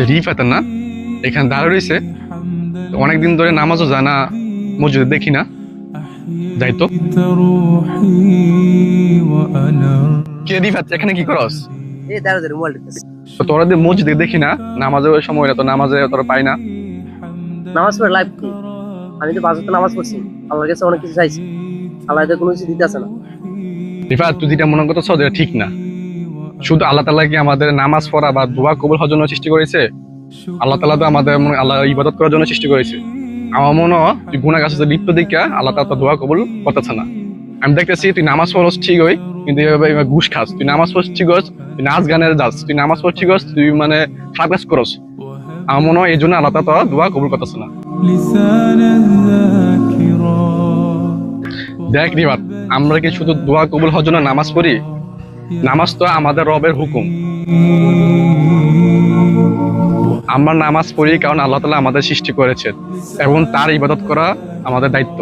রিফাত না এখানে দাঁড়া রয়েছে, অনেকদিন ধরে নামাজও যায় না, মসজিদে দেখি না, যাই তো। কে রিফাত, এখানে কি করস? এই দাঁড়া দাঁড়া মোবাইল দেখতেছি। তো তোরা মসজিদে দেখি না, নামাজের ওই সময় তো নামাজে তোরা পাই না। নামাজ পড়ে লাইভ কি? আমি তো 5 ওয়াক্ত নামাজ পড়ছি, আল্লাহর কাছে অনেক কিছু চাইছি, আল্লাহ তো কোনো কিছু দিতে আসে না। রিফাত, তুই যেটা মনে করতেছ এটা ঠিক না। শুধু আল্লাহ তাআলা কি আমাদের নামাজ পড়া বা দোয়া কবুল হওয়ার জন্য সৃষ্টি করেছে? আল্লাহ তাআলা তো আমাদের আল্লাহ ইবাদত করার জন্য সৃষ্টি করেছে। আমার মনে হয় তুই গুনাহ কাছে লিপ্ত দিকে আল্লাহ তাআলা তোর দোয়া কবুল করতেছে না। আমি দেখতেছি তুই নামাজ পড়ছ ঠিকই, কিন্তু এভাবে ঘুষ খাস। তুই নামাজ পড়ছ ঠিক আছে, তুই নাচ গানের যাস, তুই নামাজ পড়ছ ঠিক আছে, তুই মানে খারাপ কাজ করস। আমার মনে হয় এই জন্য আল্লাহ তাআলা তোর দোয়া কবুল করতেছে না। দেখ রিফাত, আমরা কি শুধু দোয়া কবুল হওয়ার জন্য নামাজ পড়ি? নামাজ তো আমাদের রবের হুকুম। আমরা নামাজ পড়ি কারণ আল্লাহ তাআলা আমাদের সৃষ্টি করেছেন এবং তার ইবাদত করা আমাদের দায়িত্ব।